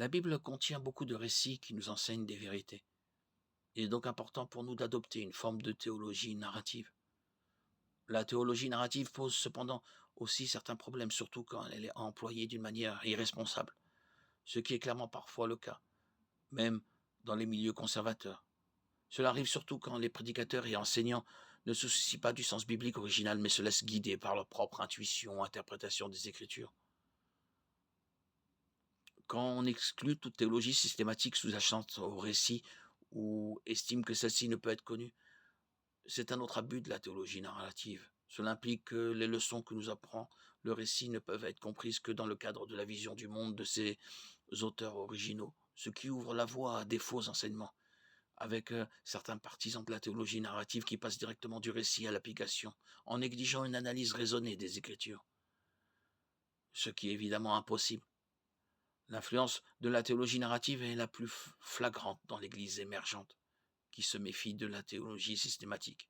La Bible contient beaucoup de récits qui nous enseignent des vérités. Il est donc important pour nous d'adopter une forme de théologie narrative. La théologie narrative pose cependant aussi certains problèmes, surtout quand elle est employée d'une manière irresponsable, ce qui est clairement parfois le cas, même dans les milieux conservateurs. Cela arrive surtout quand les prédicateurs et enseignants ne se soucient pas du sens biblique original, mais se laissent guider par leur propre intuition, interprétation des Écritures. Quand on exclut toute théologie systématique sous-jacente au récit ou estime que celle-ci ne peut être connue, c'est un autre abus de la théologie narrative. Cela implique que les leçons que nous apprend le récit ne peuvent être comprises que dans le cadre de la vision du monde de ses auteurs originaux, ce qui ouvre la voie à des faux enseignements, avec certains partisans de la théologie narrative qui passent directement du récit à l'application, en négligeant une analyse raisonnée des Écritures, ce qui est évidemment impossible. L'influence de la théologie narrative est la plus flagrante dans l'Église émergente, qui se méfie de la théologie systématique.